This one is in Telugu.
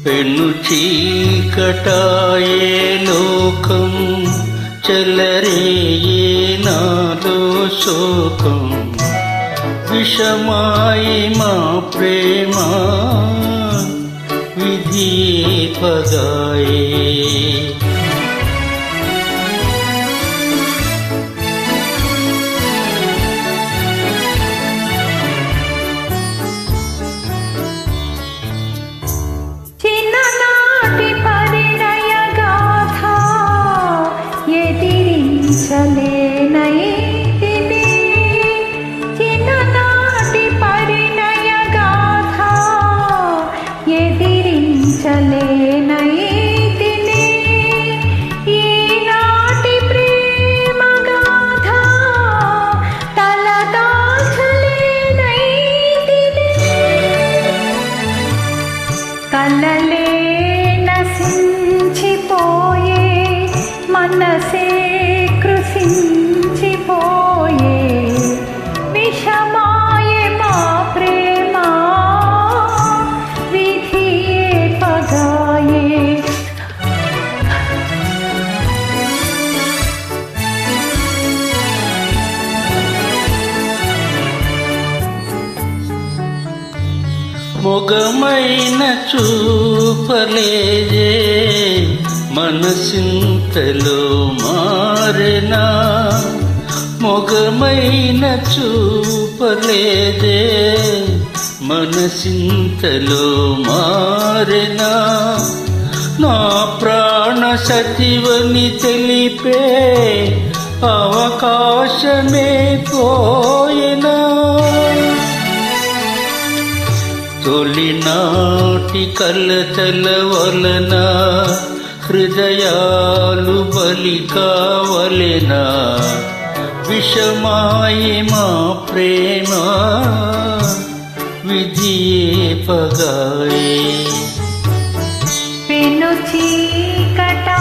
పెను చీకటాయే లోకం, చెలరేయే నాలో శోకం. విషమాయి మా ప్రేమ, విధియే పగాయే. చిన్ననాటి పరిణయ గాథ ఎదిరించలేనైతిని, ఈనాటి ప్రేమ గాథ తలదాల్చలేనైతిని. కలలే నశించిపోయే, మనసే కృషించిపోయే, విషమాయే మా ప్రేమ, విధియే పగాయే. మొగమైన చూపలేదే, మనసింతలో మారెనా. మొగమైన చూపలేదే, మనసింతలో మారెనా. నా ప్రాణ సతివని తెలిపే అవకాశమే పోయినా. తొలినాటి కలతల వలన హృదయాలు బలి కావలెనా. విషమాయి మా ప్రేమ, విధియే పగాయే. పెను చీకటా